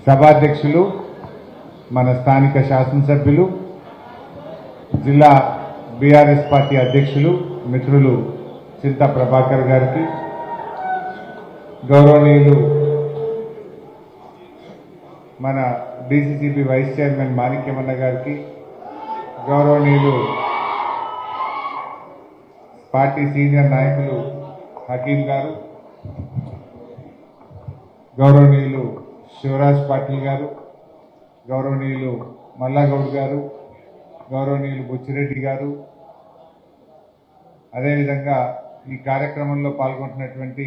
సభాధ్యక్షులు, మన స్థానిక శాసనసభ్యులు, జిల్లా బీఆర్ఎస్ పార్టీ అధ్యక్షులు మిత్రులు చింతా ప్రభాకర్ గారికి, గౌరవనీయులు మన డీసీసీబీ వైస్ చైర్మన్ మాణిక్యమన్న గారికి, గౌరవనీయులు పార్టీ సీనియర్ నాయకులు హకీం గారు, గౌరవనీయులు శివరాజ్ పాటిల్ గారు, గౌరవనీయులు మల్లాగౌడ్ గారు, గౌరవనీయులు బుచ్చిరెడ్డి గారు, అదేవిధంగా ఈ కార్యక్రమంలో పాల్గొంటున్నటువంటి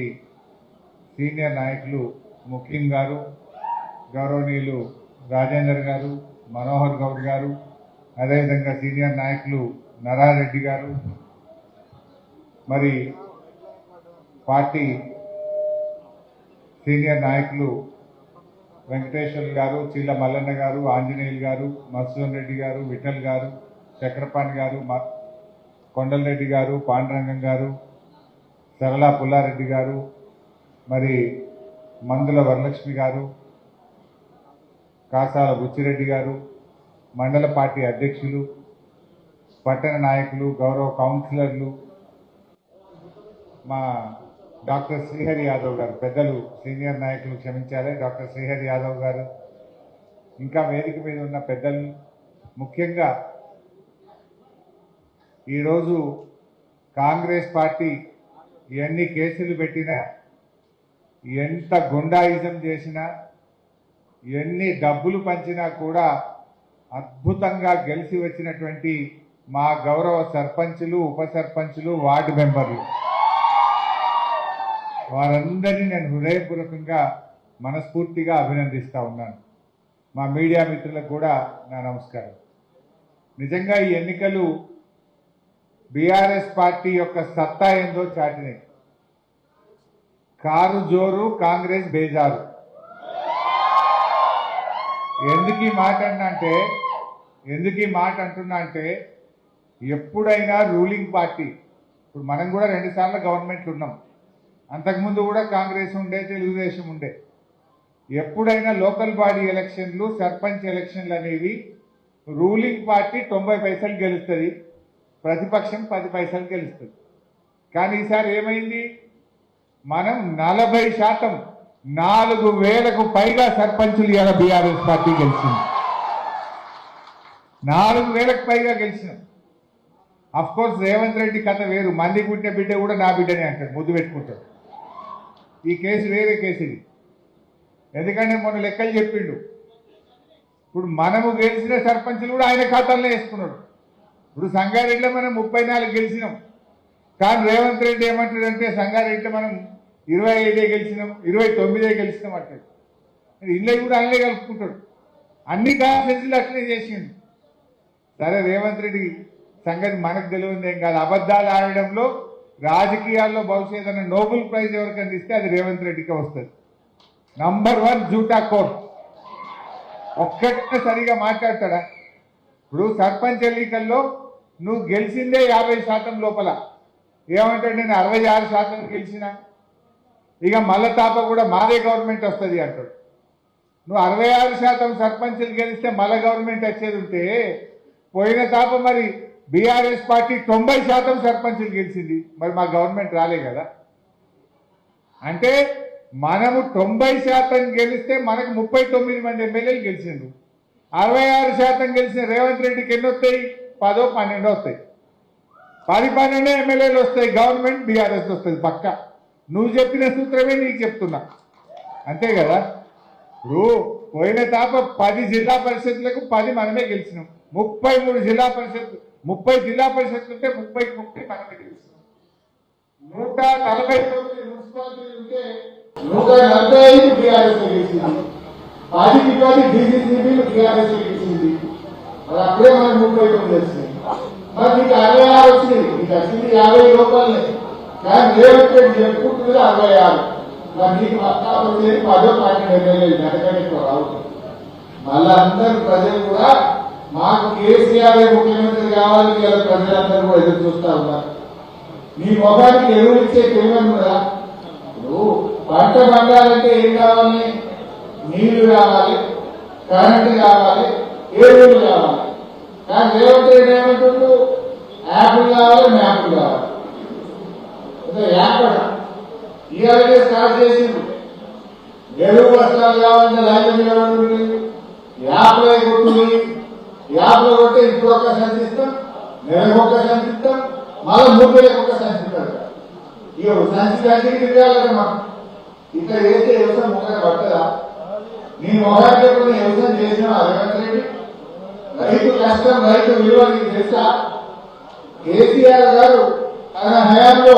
సీనియర్ నాయకులు ముఖ్యం గారు, గౌరవనీయులు రాజేందర్ గారు, మనోహర్ గౌడ్ గారు, అదేవిధంగా సీనియర్ నాయకులు నరారెడ్డి గారు, మరి పార్టీ సీనియర్ నాయకులు వెంకటేశ్వర్ గారు, చీల మల్లన్న గారు, ఆంజనేయులు గారు, మధుసూదన్ రెడ్డి గారు, విఠల్ గారు, చక్రపాణి గారు, కొండలరెడ్డి గారు, పాండురంగం గారు, సరళా పుల్లారెడ్డి గారు, మరి మందుల వరలక్ష్మి గారు, కాసాల బుచ్చిరెడ్డి గారు, మండల పార్టీ అధ్యక్షులు, పట్టణ నాయకులు, గౌరవ కౌన్సిలర్లు, మా డాక్టర్ శ్రీహరి యాదవ్ గారు, పెద్దలు సీనియర్ నాయకులు క్షమించాలి, డాక్టర్ శ్రీహరి యాదవ్ గారు, ఇంకా వేదిక మీద ఉన్న పెద్దలు, ముఖ్యంగా ఈరోజు కాంగ్రెస్ పార్టీ ఎన్ని కేసులు పెట్టినా, ఎంత గుండాయిజం చేసినా, ఎన్ని డబ్బులు పంచినా కూడా అద్భుతంగా గెలిచి వచ్చినటువంటి మా గౌరవ సర్పంచులు, ఉప సర్పంచులు, వార్డు మెంబర్లు, వారందరినీ నేను హృదయపూర్వకంగా మనస్ఫూర్తిగా అభినందిస్తూ ఉన్నాను. మా మీడియా మిత్రులకు కూడా నా నమస్కారం. నిజంగా ఈ ఎన్నికలు బీఆర్ఎస్ పార్టీ యొక్క సత్తా ఏందో చాటినాయి. కారు జోరు, కాంగ్రెస్ బేజారు. ఎందుకు ఈ మాట అంటున్నా అంటే ఎప్పుడైనా రూలింగ్ పార్టీ, ఇప్పుడు మనం కూడా 2 సార్లు గవర్నమెంట్లు ఉన్నాం, అంతకుముందు కూడా కాంగ్రెస్ ఉండే, తెలుగుదేశం ఉండే. ఎప్పుడైనా లోకల్ బాడీ ఎలక్షన్లు, సర్పంచ్ ఎలక్షన్లు అనేవి రూలింగ్ పార్టీ 90 పైసలు గెలుస్తుంది, ప్రతిపక్షం 10 పైసలు గెలుస్తుంది. కానీ ఈసారి ఏమైంది, మనం 40%, 4,000కు పైగా సర్పంచులు ఇవాళ బీఆర్ఎస్ పార్టీ గెలిచింది. 4,000కు పైగా గెలిచినాం. అఫ్ కోర్స్ రేవంత్ రెడ్డి కథ వేరు, మంది పుట్టిన బిడ్డ కూడా నా బిడ్డనే అంటాడు, ముద్దు పెట్టుకుంటాడు. ఈ కేసు వేరే కేసు ఇది. ఎందుకంటే మొన్న లెక్కలు చెప్పిండు, ఇప్పుడు మనము గెలిచిన సర్పంచులు కూడా ఆయన ఖాతాల్లో వేసుకున్నాడు. ఇప్పుడు సంగారెడ్డిలో మనం 34 గెలిచినాం, కానీ రేవంత్ రెడ్డి ఏమంటాడంటే సంగారెడ్డిలో మనం 25 గెలిచినాం, 29 గెలిచినాం అంటాడు. ఇళ్ళే కూడా అల్లే కలుపుకుంటాడు. అన్ని కాన్స్టిట్యూన్సీలు అట్లనే చేసిండు. సరే, రేవంత్ రెడ్డి సంగతి మనకు తెలియదు ఏం కాదు. అబద్ధాలు ఆడడంలో రాజకీయాల్లో భవిష్యత్ అనే నోబెల్ ప్రైజ్ ఎవరికైనా ఇస్తే అది రేవంత్ రెడ్డికి వస్తుంది. నంబర్ 1 జూటా కోర్. ఒక్కటే సరిగా మాట్లాడతాడా? ఇప్పుడు సర్పంచ్ ఎన్నికల్లో నువ్వు గెలిచిందే 50% లోపల, ఏమంటాడు, నేను 66% గెలిచినా, ఇక మళ్ళా తాప కూడా మాదే గవర్నమెంట్ వస్తుంది అంటాడు. నువ్వు 66% సర్పంచులు గెలిస్తే మళ్ళా గవర్నమెంట్ వచ్చేది ఉంటే, పోయిన తాప మరి బీఆర్ఎస్ పార్టీ 90% సర్పంచులు గెలిచింది, మరి మా గవర్నమెంట్ రాలే కదా. అంటే మనము 90% గెలిస్తే మనకు 39 మంది ఎమ్మెల్యేలు గెలిచిండ్రు. 66% గెలిచిన రేవంత్ రెడ్డికి ఎన్ని వస్తాయి? 10, 12 వస్తాయి. 10, 12 ఎమ్మెల్యేలు వస్తాయి. గవర్నమెంట్ బీఆర్ఎస్ వస్తుంది పక్క. నువ్వు చెప్పిన సూత్రమే నీకు చెప్తున్నా, అంతే కదా. ఇప్పుడు పోయిన తాప 10 జిల్లా పరిషత్లకు 10 మనమే గెలిచినాం. 33 జిల్లా పరిషత్, 30 జిల్లా పరిషత్లు ఉంటే 30 మనమే గెలిచినాం. 149 మున్సిపాలిటీలు ఉంటే 145 బీఆర్ఎస్ గెలిచింది. 10కి 10 డీసీసీబీలు బీఆర్ఎస్ గెలిచింది. మరి అప్పుడే మనకు 39 వచ్చినాయి. మరి నీకు 66 వచ్చింది. నీకు వచ్చింది 50 లోపలనే, కానీ రేవంత్ రెడ్డి చెప్పుకుంటుంది 66. మరి నీకు మొత్తం వచ్చేది 10, 12 ఎమ్మెల్యేలు, జనగణ రావు. మళ్ళీ అందరూ ప్రజలు కూడా మాకు కేసీఆర్ ముఖ్యమంత్రి కావాలని ఇలా ప్రజలందరూ కూడా ఎదురు చూస్తా ఉన్నారు. నీ మొబైల్కి ఎరువులు ఇచ్చే కేవలం కూడా ఇప్పుడు పంట పండాలంటే ఏం కావాలి? నీళ్లు కావాలి, కరెంటు కావాలి, ఎరువులు కావాలి. కానీ రేవంత్ రెడ్డి ఏమంటుండు, యాప్లు కావాలి, మ్యాప్లు కావాలి. యాప్ ఇవాళ స్టార్ట్ చేసిండు. ఎరువు బస్తాలు కావాలంటే రైతు నిలబడి యాప్లో కొట్టుకుని యాప్లో కొట్టి ఇప్పుడు ఒక సంచిస్తాం, నెలకు ఒక సంచిస్తాం, మళ్ళీ 3 నెలలకు ఒక సంచిస్తాడు. ఇక సంచి తిరగాలి మాకు. ఇట్లా చేస్తే వ్యవసాయం మొక్కలు పట్టదా? నీ మొగాడు చెప్పిన వ్యవసాయం చేసినా రేవంత్ రెడ్డి. రైతు కష్టం, రైతు విలువ నీకు తెలుసా? కేసీఆర్ గారు తన హయాంలో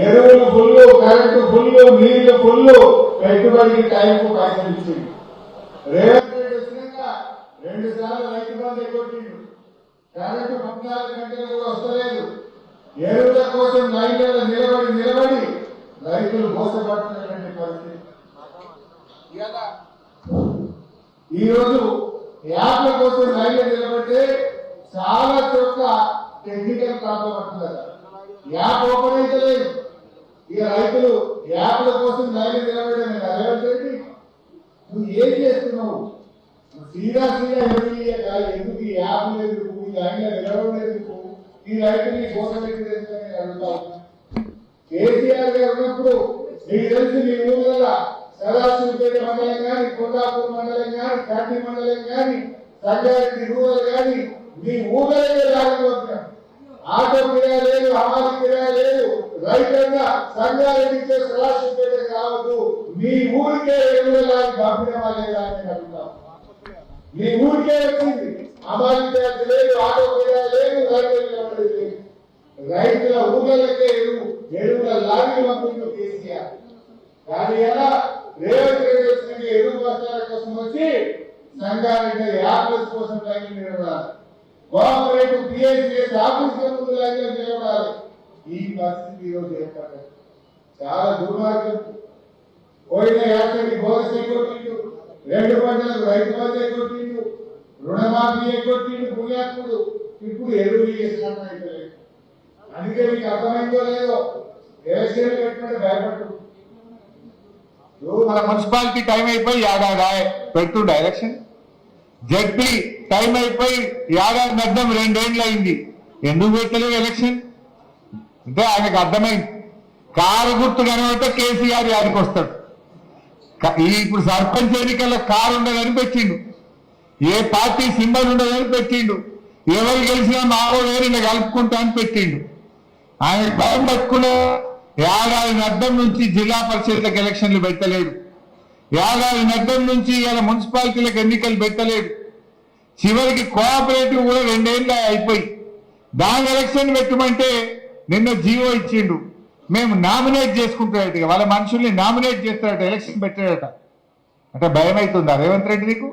ఎరువులు ఫుల్లు, కరెంటు ఫుల్లు, నీళ్లు ఫుల్లు, పెట్టుబడికి టైంకు పైసలు ఇచ్చింది. రేవంత్ రెడ్డి వచ్చినాక 2 సార్లు రైతు బంధు ఎగ్గొట్టిండు. కరెంటు 14 గంటలు వస్తలేదు. ఎరువుల కోసం లైన్లలో నిలబడి రైతులు మోసపడుతున్నటువంటి పరిస్థితి. ఈరోజు యాప్ల కోసం లైన్లో నిలబడితే చాలా చోట్ల టెక్నికల్ ప్రాబ్లం పడుతున్నారు. యాప్ ఓపెన్ అయితే లేదు. ఇక రైతులు యాప్ల కోసం లైన్లో నిలబడమే. రేవంత్ రెడ్డి నువ్వు ఏం చేస్తున్నావు? సీదా ఎందుకు ఈ యాప్ లేదు, ఈ లైన్లో నిలబడలేదు, ఈ రైతుని కోసం అడుగుతా. కేసీఆర్ గారు ఉన్నప్పుడు మీకు తెలిసి మీ ఊళ్ళ సదాశివపేట మండలం కానీ, కొండాపూర్ మండలం కానీ, కాటి మండలం కానీ, సంగారెడ్డి రూరల్ కానీ మీ ఊళ్ళకే రాకపోతున్నాం. ఆటో కిరాయి లేదు, హమాలి కిరాయి లేదు. రైతంగా సంగారెడ్డికి సదాశివపేట కావద్దు, మీ ఊరికే ఎరువులాంటి పంపిణమా లేదా అని అడుగుతాం. మీ ఊరికే వచ్చింది. హమాలి కిరాయి లేదు, ఆటో కిరాయి లేదు, రైతులు లేదు. రైతుల ఊళ్ళకే ఎరువుల లారీ పంపిండు కేసీఆర్. కానీ ఎలా రేవంత్ రెడ్డి వచ్చిన ఎరువు బస్తాల కోసం వచ్చి సంగారెడ్డి యాప్లెస్ కోసం లైన్లు నిలబడాలి. కోఆపరేటివ్ పిఎస్సిఎస్ ఆఫీసుల ముందు లైన్లో నిలబడాలి. ఈ పరిస్థితి ఈరోజు ఏర్పడ్డది. చాలా దుర్మార్గం. పోయిన యాత్రకి బోనస్ ఎగ్గొట్టిండు, 2 పంటలకు రైతు బంధు ఎగ్గొట్టిండు, రుణమాఫీ ఎగ్గొట్టిండు పుణ్యాత్ముడు. ఇప్పుడు ఎరువులు చేసినట్టు అయితే అందుకే మీకు అర్థమైందో లేదో ఎలక్షన్లు పెట్టినట్టు భయపడు. మన మున్సిపాలిటీ టైం అయిపోయి ఏడాది పెడుతుండే ఎలక్షన్. జడ్పీ టైం అయిపోయి ఏడాది అర్థం 2 ఏళ్ళు అయింది. ఎందుకు పెట్టలేవు ఎలక్షన్ అంటే ఆయనకు అర్థమైంది. కారు గుర్తు కనబడితే కేసీఆర్ యాడికి వస్తాడు. ఇప్పుడు సర్పంచ్ ఎన్నికల్లో కారు ఉండదని పెట్టిండు, ఏ పార్టీ సింబల్ ఉండదని పెట్టిండు, ఎవరు గెలిచినా మావో వేరే కలుపుకుంటా అని పెట్టిండు. ఆయన భయం పట్టుకునే ఏడాది అర్థం నుంచి జిల్లా పరిషత్లకు ఎలక్షన్లు పెట్టలేడు. ఏడాది అర్థం నుంచి ఇలా మున్సిపాలిటీలకు ఎన్నికలు పెట్టలేడు. చివరికి కోఆపరేటివ్ కూడా 2 ఏళ్ళు అయిపోయి దాని ఎలక్షన్ పెట్టమంటే నిన్న జీవో ఇచ్చిండు. మేము నామినేట్ చేసుకుంటాడట, వాళ్ళ మనుషుల్ని నామినేట్ చేస్తాడట, ఎలక్షన్ పెట్టాడట. అంటే భయం అవుతుందా రేవంత్ రెడ్డి నీకు?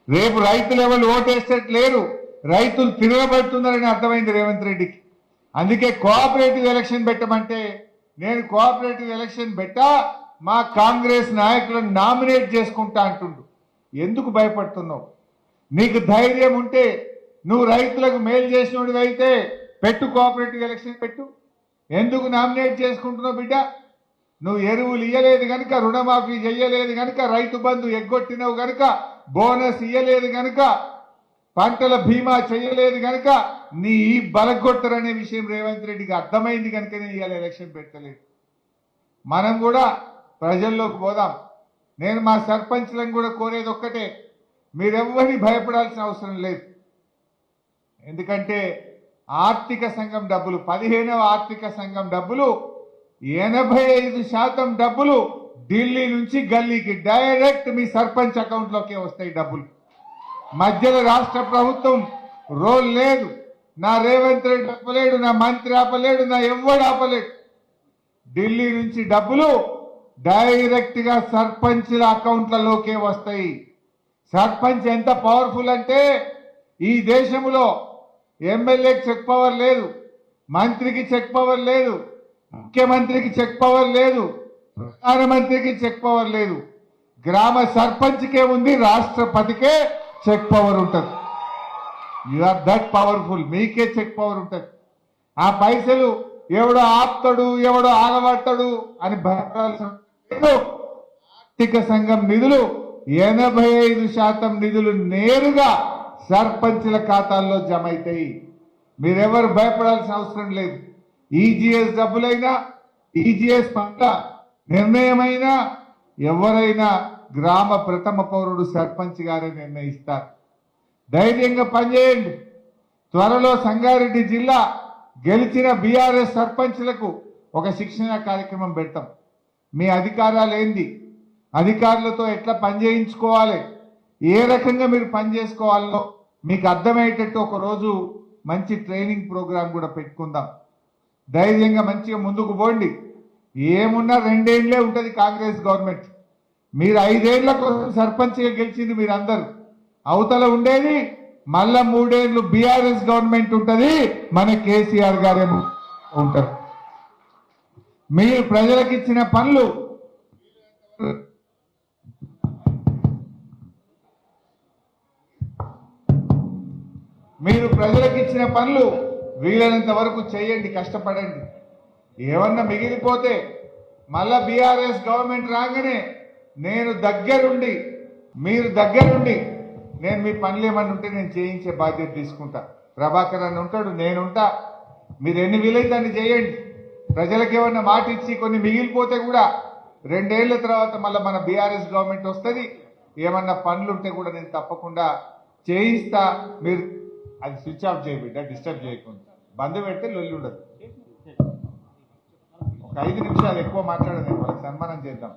రేపు రైతులు ఎవరు ఓటేసేటట్టు లేరు, రైతులు తిరగబడుతున్నారని అర్థమైంది రేవంత్ రెడ్డికి. అందుకే కోఆపరేటివ్ ఎలక్షన్ పెట్టమంటే నేను కోఆపరేటివ్ ఎలక్షన్ పెట్టా, మా కాంగ్రెస్ నాయకులను నామినేట్ చేసుకుంటా అంటుండు. ఎందుకు భయపడుతున్నావు? నీకు ధైర్యం ఉంటే నువ్వు రైతులకు మేలు చేసినోడివి అయితే పెట్టు, కోఆపరేటివ్ ఎలక్షన్ పెట్టు. ఎందుకు నామినేట్ చేసుకుంటున్నావు బిడ్డ? నువ్వు ఎరువులు ఇయ్యలేదు కనుక, రుణమాఫీ చెయ్యలేదు కనుక, రైతు బంధు ఎగ్గొట్టినవు కనుక, బోనస్ ఇయ్యలేదు కనుక, పంటల బీమా చేయలేదు కనుక నీ ఈ బలగొట్టరనే విషయం రేవంత్ రెడ్డికి అర్థమైంది కనుక నేను ఇవాళ ఎలక్షన్ పెట్టలేదు. మనం కూడా ప్రజల్లోకి పోదాం. నేను మా సర్పంచ్లను కూడా కోరేది ఒక్కటే, మీరెవ్వరిని భయపడాల్సిన అవసరం లేదు. ఎందుకంటే ఆర్థిక సంఘం డబ్బులు, 15వ ఆర్థిక సంఘం డబ్బులు 85% డబ్బులు ఢిల్లీ నుంచి గల్లీకి డైరెక్ట్ మీ సర్పంచ్ అకౌంట్లోకే వస్తాయి డబ్బులు. మధ్యలో రాష్ట్ర ప్రభుత్వం రోల్ లేదు. నా రేవంత్ రెడ్డి ఆపలేడు, నా మంత్రి ఆపలేడు, నా ఎవ్వడు ఆపలేడు. ఢిల్లీ నుంచి డబ్బులు డైరెక్ట్ గా సర్పంచ్ల అకౌంట్లలోకే వస్తాయి. సర్పంచ్ ఎంత పవర్ఫుల్ అంటే ఈ దేశంలో ఎమ్మెల్యేకి చెక్ పవర్ లేదు, మంత్రికి చెక్ పవర్ లేదు, ముఖ్యమంత్రికి చెక్ పవర్ లేదు, ప్రధానమంత్రికి చెక్ పవర్ లేదు. గ్రామ సర్పంచ్కే ఉంది, రాష్ట్రపతికే చెక్ పవర్ ఉంటుంది. You are that powerful. మీకే చెక్ పవర్ ఉంటుంది. ఆ పైసలు ఎవడో ఆపుతాడు, ఎవడో ఆగబడతాడు అని భయపడాల్సిన ఆర్థిక సంఘం నిధులు 85% నిధులు నేరుగా సర్పంచుల ఖాతాల్లో జమ అవుతాయి. మీరెవరు భయపడాల్సిన అవసరం లేదు. ఈజీఎస్ డబ్బులైనా ఈజీఎస్ పట్ల నిర్ణయమైనా ఎవరైనా గ్రామ ప్రథమ పౌరుడు సర్పంచ్ గారే నిర్ణయిస్తారు. ధైర్యంగా పనిచేయండి. త్వరలో సంగారెడ్డి జిల్లా గెలిచిన బీఆర్ఎస్ సర్పంచ్లకు ఒక శిక్షణ కార్యక్రమం పెడతాం. మీ అధికారాలు ఏంది, అధికారులతో ఎట్లా పనిచేయించుకోవాలి, ఏ రకంగా మీరు పనిచేసుకోవాలో మీకు అర్థమయ్యేటట్టు ఒక రోజు మంచి ట్రైనింగ్ ప్రోగ్రాం కూడా పెట్టుకుందాం. ధైర్యంగా మంచిగా ముందుకు పోండి. ఏమున్నా 2 ఏళ్లే ఉంటుంది కాంగ్రెస్ గవర్నమెంట్. మీరు 5 ఏళ్ల కోసం సర్పంచ్గా గెలిచింది మీరందరూ. అవతల ఉండేది మళ్ళా 3 ఏళ్ళు బీఆర్ఎస్ గవర్నమెంట్ ఉంటుంది, మన కేసీఆర్ గారేమో ఉంటారు. మీరు ప్రజలకు ఇచ్చిన పనులు వీలైనంత వరకు చేయండి, కష్టపడండి. ఏమన్నా మిగిలిపోతే మళ్ళా బీఆర్ఎస్ గవర్నమెంట్ రాగానే నేను దగ్గరుండి నేను మీ పనులు ఏమన్నా ఉంటే నేను చేయించే బాధ్యత తీసుకుంటా. ప్రభాకర్ అని ఉంటాడు, నేనుంటా. మీరు ఎన్ని వీలైతే అన్ని చేయండి. ప్రజలకు ఏమన్నా మాట ఇచ్చి కొన్ని మిగిలిపోతే కూడా 2 ఏళ్ల తర్వాత మళ్ళీ మన బీఆర్ఎస్ గవర్నమెంట్ వస్తుంది. ఏమన్నా పనులు ఉంటే కూడా నేను తప్పకుండా చేయిస్తా. మీరు అది స్విచ్ ఆఫ్ చేయబిడ్డ, డిస్టర్బ్ చేయకుండా. బంద్ పెడితే లొల్లి ఉండదు. ఒక 5 నిమిషాలు ఎక్కువ మాట్లాడదు, వాళ్ళకి సన్మానం చేద్దాం.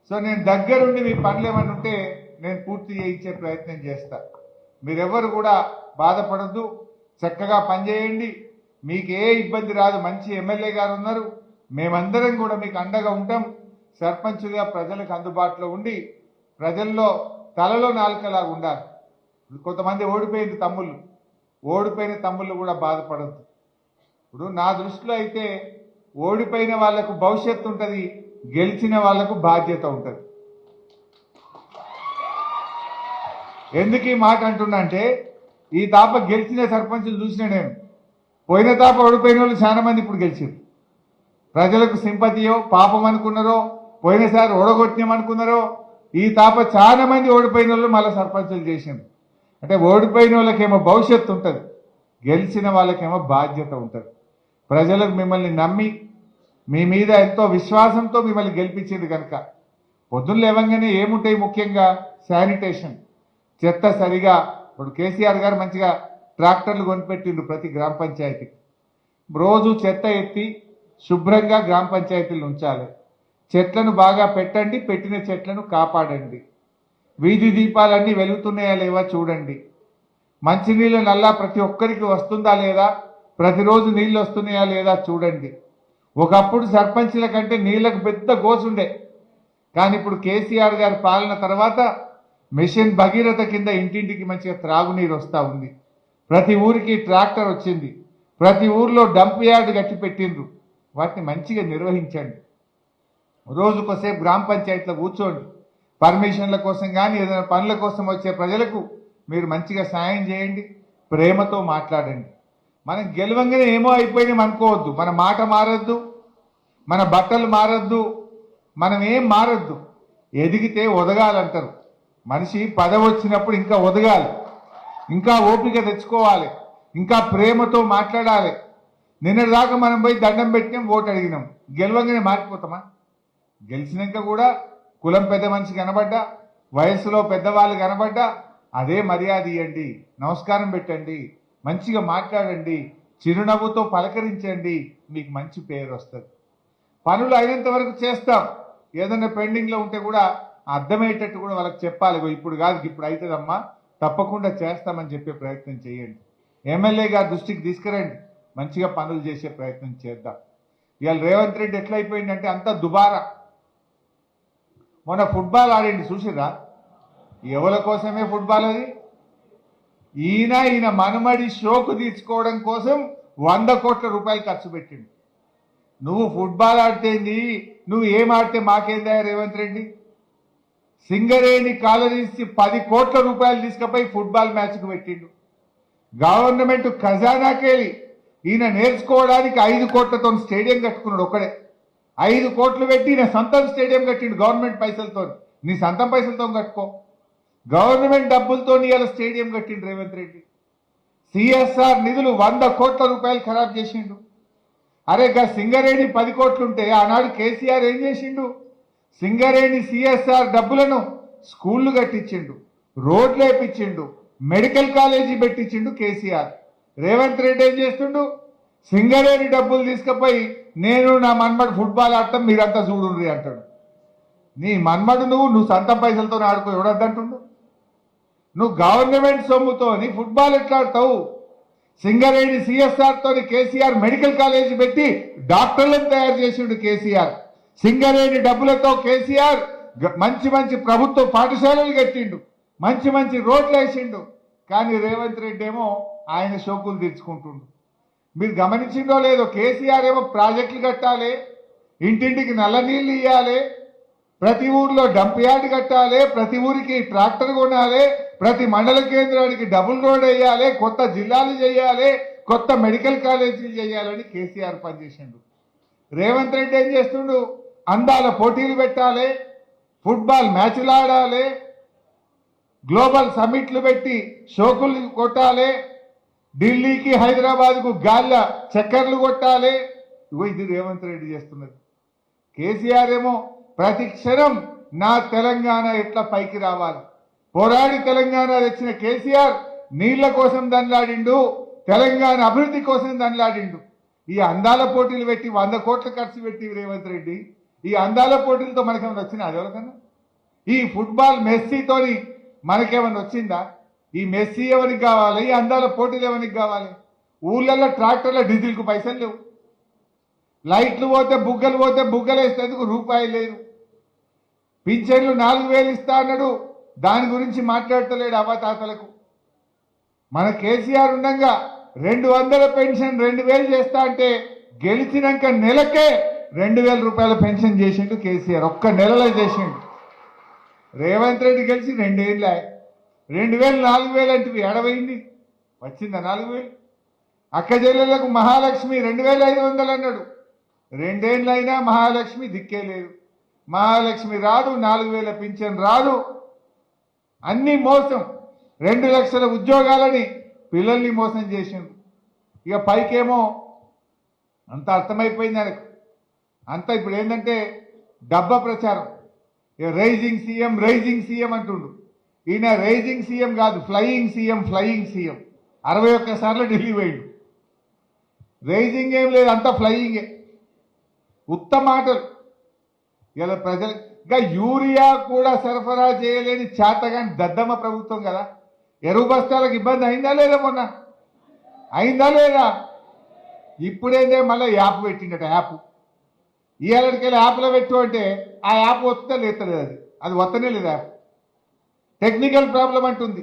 సో నేను దగ్గరుండి మీ పనులు ఏమన్నా ఉంటే నేను పూర్తి చేయించే ప్రయత్నం చేస్తా. మీరెవరు కూడా బాధపడద్దు, చక్కగా పనిచేయండి. మీకు ఏ ఇబ్బంది రాదు. మంచి ఎమ్మెల్యే గారు ఉన్నారు. మేమందరం కూడా మీకు అండగా ఉంటాం. సర్పంచ్గా ప్రజలకు అందుబాటులో ఉండి ప్రజల్లో తలలో నాలుకలాగా ఉండాలి. కొంతమంది ఓడిపోయిన తమ్ముళ్ళు కూడా బాధపడద్దు. ఇప్పుడు నా దృష్టిలో అయితే ఓడిపోయిన వాళ్లకు భవిష్యత్తు ఉంటుంది, గెలిచిన వాళ్లకు బాధ్యత ఉంటుంది. ఎందుకు ఈ మాట అంటున్నా అంటే, ఈ తాప గెలిచిన సర్పంచులు చూసినా నేను. పోయిన తాప ఓడిపోయిన వాళ్ళు చాలా మంది ఇప్పుడు గెలిచారు. ప్రజలకు సింపతియో పాపం అనుకున్నారో, పోయినసారి ఓడగొట్టినామనుకున్నారో, ఈ తాప చాలా మంది ఓడిపోయిన వాళ్ళు మళ్ళీ సర్పంచులు చేసింది. అంటే ఓడిపోయిన వాళ్ళకేమో భవిష్యత్తు ఉంటుంది, గెలిచిన వాళ్ళకేమో బాధ్యత ఉంటుంది. ప్రజలకు మిమ్మల్ని నమ్మి మీ మీద ఎంతో విశ్వాసంతో మిమ్మల్ని గెలిపించింది కనుక పొద్దున్న లేవంగానే ఏముంటాయి, ముఖ్యంగా శానిటేషన్, చెత్త సరిగా. ఇప్పుడు కేసీఆర్ గారు మంచిగా ట్రాక్టర్లు కొనిపెట్టిండ్రు ప్రతి గ్రామ పంచాయతీకి. రోజు చెత్త ఎత్తి శుభ్రంగా గ్రామ పంచాయతీలు ఉంచాలి. చెట్లను బాగా పెట్టండి, పెట్టిన చెట్లను కాపాడండి. వీధి దీపాలన్నీ వెలుగుతున్నాయా లేవా చూడండి. మంచినీళ్ళ నల్లా ప్రతి ఒక్కరికి వస్తుందా లేదా, ప్రతిరోజు నీళ్ళు వస్తున్నాయా లేదా చూడండి. ఒకప్పుడు సర్పంచ్ల కంటే నీళ్లకు పెద్ద గోసుండే, కానీ ఇప్పుడు కేసీఆర్ గారి పాలన తర్వాత మిషన్ భగీరథ కింద ఇంటింటికి మంచిగా త్రాగునీరు వస్తూ ఉంది. ప్రతి ఊరికి ట్రాక్టర్ వచ్చింది. ప్రతి ఊర్లో డంప్ యార్డ్ కట్టి పెట్టిండ్రు. వాటిని మంచిగా నిర్వహించండి. రోజుకోసేపు గ్రామ పంచాయతీలో కూర్చోండి. పర్మిషన్ల కోసం కానీ ఏదైనా పనుల కోసం వచ్చే ప్రజలకు మీరు మంచిగా సాయం చేయండి, ప్రేమతో మాట్లాడండి. మనం గెలవంగానే ఏమో అయిపోయినాం అనుకోవద్దు. మన మాట మారద్దు, మన బట్టలు మారద్దు, మనం ఏం మారద్దు. ఎదిగితే ఒదగాలంటారు. మనిషి పదవి వచ్చినప్పుడు ఇంకా ఒదగాలి, ఇంకా ఓపిక తెచ్చుకోవాలి, ఇంకా ప్రేమతో మాట్లాడాలి. నిన్నటిదాకా మనం పోయి దండం పెట్టినాం, ఓటు అడిగినాం, గెలవంగానే మారిపోతామా? గెలిచినాక కూడా కులం పెద్ద మనిషి కనబడ్డా, వయస్సులో పెద్దవాళ్ళు కనబడ్డా అదే మర్యాద ఇవ్వండి, నమస్కారం పెట్టండి, మంచిగా మాట్లాడండి, చిరునవ్వుతో పలకరించండి. మీకు మంచి పేరు వస్తుంది. పనులు అయినంత వరకు చేస్తాం. ఏదైనా పెండింగ్లో ఉంటే కూడా అర్థమయ్యేటట్టు కూడా వాళ్ళకి చెప్పాలి. ఇప్పుడు కాదు, ఇప్పుడు అవుతుందమ్మా, తప్పకుండా చేస్తామని చెప్పే ప్రయత్నం చేయండి. ఎమ్మెల్యే గారి దృష్టికి తీసుకురండి, మంచిగా పనులు చేసే ప్రయత్నం చేద్దాం. ఇవాళ రేవంత్ రెడ్డి ఎట్లయిపోయిందంటే అంతా దుబారా. మొన్న ఫుట్బాల్ ఆడండి, చూసిరా? ఎవరి కోసమే ఫుట్బాల్ అది? ఈయన మనుమడి షోకు తీర్చుకోవడం కోసం 100 కోట్ల రూపాయలు ఖర్చు పెట్టిండు. నువ్వు ఫుట్బాల్ ఆడితేంది, నువ్వు ఏం ఆడితే మాకేందా రేవంత్ రెడ్డి? సింగరేణి కాలనీస్ 10 కోట్ల రూపాయలు తీసుకుపోయి ఫుట్బాల్ మ్యాచ్కు పెట్టిండు. గవర్నమెంట్ ఖజానాకెళ్ళి ఈయన నేర్చుకోవడానికి 5 కోట్లతో స్టేడియం కట్టుకున్నాడు ఒక్కడే. 5 కోట్లు పెట్టి ఈయన సొంతం స్టేడియం కట్టిండు గవర్నమెంట్ పైసలతో. నీ సొంతం పైసలతో కట్టుకో. గవర్నమెంట్ డబ్బులతో ఇలా స్టేడియం కట్టిండు రేవంత్ రెడ్డి. సిఎస్ఆర్ నిధులు 100 కోట్ల రూపాయలు ఖరాబ్ చేసిండు. అరే గా సింగరేణి 10 కోట్లుంటే ఆనాడు కేసీఆర్ ఏం చేసిండు? సింగరేణి సిఎస్ఆర్ డబ్బులను స్కూళ్లు కట్టించిండు, రోడ్లు వేపించిండు, మెడికల్ కాలేజీ పెట్టించిండు కేసీఆర్. రేవంత్ రెడ్డి ఏం చేస్తుండు? సింగరేణి డబ్బులు తీసుకుపోయి నేను నా మన్మడు ఫుట్బాల్ ఆడటం మీరంతా చూడుండ్రి అంటాడు. నీ మన్మడు నువ్వు సొంత పైసలతో ఆడుకో, ఎవడద్దంటుండు? నువ్వు గవర్నమెంట్ సొమ్ముతోని ఫుట్బాల్ ఎట్లా ఆడతావు? సింగరేణి సిఎస్ఆర్ తోని కేసీఆర్ మెడికల్ కాలేజీ పెట్టి డాక్టర్లను తయారు చేసిండు కేసీఆర్. సింగరేణి డబ్బులతో కేసీఆర్ మంచి మంచి ప్రభుత్వ పాఠశాలలు కట్టిండు, మంచి మంచి రోడ్లు వేసిండు. కానీ రేవంత్ రెడ్డి ఏమో ఆయన షోకులు తీర్చుకుంటుండు. మీరు గమనించిందో లేదో, కేసీఆర్ ఏమో ప్రాజెక్టులు కట్టాలి, ఇంటింటికి నల్ల నీళ్లు ఇవ్వాలి, ప్రతి ఊర్లో డంప్ యార్డ్ కట్టాలి, ప్రతి ఊరికి ట్రాక్టర్ కొనాలి, ప్రతి మండల కేంద్రానికి డబుల్ రోడ్ వేయాలి, కొత్త జిల్లాలు చేయాలి, కొత్త మెడికల్ కాలేజీలు చేయాలని కేసీఆర్ పనిచేసిండు. రేవంత్ రెడ్డి ఏం చేస్తుండు? అందాల పోటీలు పెట్టాలి, ఫుట్బాల్ మ్యాచ్లు ఆడాలి, గ్లోబల్ సమ్మిట్లు పెట్టి షోకులు కొట్టాలి, ఢిల్లీకి హైదరాబాద్కు గాల్ల చక్కర్లు కొట్టాలి. ఇది రేవంత్ రెడ్డి చేస్తున్నది. కేసీఆర్ ఏమో ప్రతి క్షణం నా తెలంగాణ ఎట్లా పైకి రావాలి, పోరాడి తెలంగాణ తెచ్చిన కేసీఆర్ నీళ్ల కోసం దండలాడిండు, తెలంగాణ అభివృద్ధి కోసం దండలాడిండు. ఈ అందాల పోటీలు పెట్టి 100 కోట్లు ఖర్చు పెట్టి రేవంత్ రెడ్డి, ఈ అందాల పోటీలతో మనకేమైనా వచ్చిందా? అది ఎవరికన్నా? ఈ ఫుట్బాల్ మెస్సీతోని మనకేమైనా వచ్చిందా? ఈ మెస్సీ ఎవరికి కావాలి? ఈ అందాల పోటీలు ఎవరికి కావాలి? ఊళ్ళల్లో ట్రాక్టర్ల డీజిల్కు పైసలు లేవు, లైట్లు పోతే బుగ్గలు వేసేందుకు రూపాయి లేదు, పింఛన్లు 4000 ఇస్తా అన్నాడు, దాని గురించి మాట్లాడతలేడు అవ్వతాతలకు. మన కేసీఆర్ ఉండగా 200 పెన్షన్ 2000 చేస్తా అంటే గెలిచినాక నెలకే 2000 రూపాయల పెన్షన్ చేసిండు కేసీఆర్, ఒక్క నెలలో చేసిండు. రేవంత్ రెడ్డి గెలిచి 2 ఏళ్ళ 2000 4000 అంటే ఎడవైంది, వచ్చిందా 4000? అక్క చెల్లెలకు మహాలక్ష్మి 2500 అన్నాడు, 2 ఏళ్ళైనా మహాలక్ష్మి దిక్కే లేదు. మహాలక్ష్మి రాదు, 4000 పింఛన్ రాదు, అన్ని మోసం. 2 లక్షల ఉద్యోగాలని పిల్లల్ని మోసం చేసిండు. ఇక పైకేమో అంత అర్థమైపోయింది ఆయనకు. అంతా ఇప్పుడు ఏంటంటే డబ్బా ప్రచారం. ఇక రైజింగ్ సీఎం అంటుండు. ఈయన రైజింగ్ సీఎం కాదు, ఫ్లయింగ్ సీఎం 61 సార్లు ఢిల్లీ పోయిండు. రైజింగ్ ఏం లేదు, అంతా ఫ్లయింగే, ఉత్తమ మాటలు. ఇలా ప్రజలు ఇంకా యూరియా కూడా సరఫరా చేయలేని చేతగాని దద్దమ్మ ప్రభుత్వం కదా. ఎరువు బస్తాలకు ఇబ్బంది అయిందా లేదా? మొన్న అయిందా లేదా? ఇప్పుడేందే మళ్ళీ యాప్ పెట్టిండట. యాప్ ఇవాళకెళ్ళి యాప్లో పెట్టు అంటే ఆ యాప్ వస్తే లేతలేదు, అది వస్తనే లేదు. యాప్ టెక్నికల్ ప్రాబ్లం అంటుంది.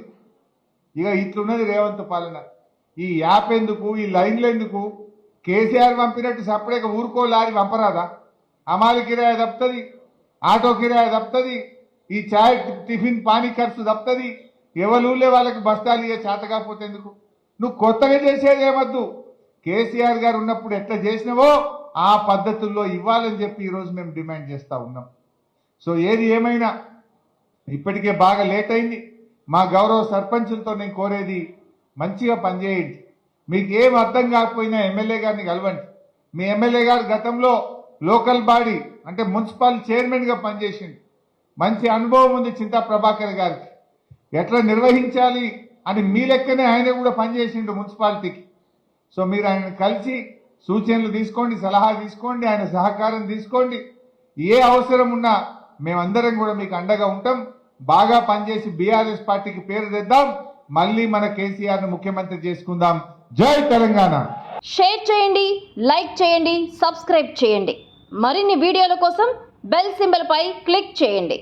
ఇక ఇట్లున్నది రేవంత్ పాలన. ఈ యాప్ ఎందుకు, ఈ లైన్లు ఎందుకు? కేసీఆర్ పంపినట్టు సపరేట్గా ఊరుకో లారీ పంపరాదా? అమాలి కిరాయి తప్పుతుంది, ఆటో కిరాయి తప్పుతుంది, ఈ చాయ్ టిఫిన్ పానీ ఖర్చు తప్పుతుంది. ఎవరులే వాళ్ళకి బస్తాలు ఇయ్యే చేత కాకపోతే ఎందుకు? నువ్వు కొత్తగా చేసేది ఏమద్దు. కేసీఆర్ గారు ఉన్నప్పుడు ఎట్లా చేసినావో ఆ పద్ధతుల్లో ఇవ్వాలని చెప్పి ఈరోజు మేము డిమాండ్ చేస్తూ ఉన్నాం. సో ఏది ఏమైనా ఇప్పటికే బాగా లేట్ అయింది. మా గౌరవ సర్పంచులతో నేను కోరేది, మంచిగా పనిచేయండి. మీకు ఏం అర్థం కాకపోయినా ఎమ్మెల్యే గారిని కలవండి. మీ ఎమ్మెల్యే గారు గతంలో లోకల్ బాడీ అంటే మున్సిపల్ చైర్మన్గా పనిచేసిండు, మంచి అనుభవం ఉంది చింతా ప్రభాకర్ గారికి. ఎట్లా నిర్వహించాలి అని మీ లెక్కనే ఆయన కూడా పనిచేసిండు మున్సిపాలిటీకి. సో మీరు ఆయన కలిసి సూచనలు తీసుకోండి, సలహా తీసుకోండి, ఆయన సహకారం తీసుకోండి. ఏ అవసరం ఉన్నా మేమందరం కూడా మీకు అండగా ఉంటాం. బాగా పనిచేసి బీఆర్ఎస్ పార్టీకి పేరు తెద్దాం, మళ్ళీ మన కేసీఆర్ను ముఖ్యమంత్రి చేసుకుందాం. జై తెలంగాణ. షేర్ చేయండి, లైక్ చేయండి, సబ్స్క్రైబ్ చేయండి. మరిన్ని వీడియోల కోసం బెల్ సింబల్ పై క్లిక్ చేయండి.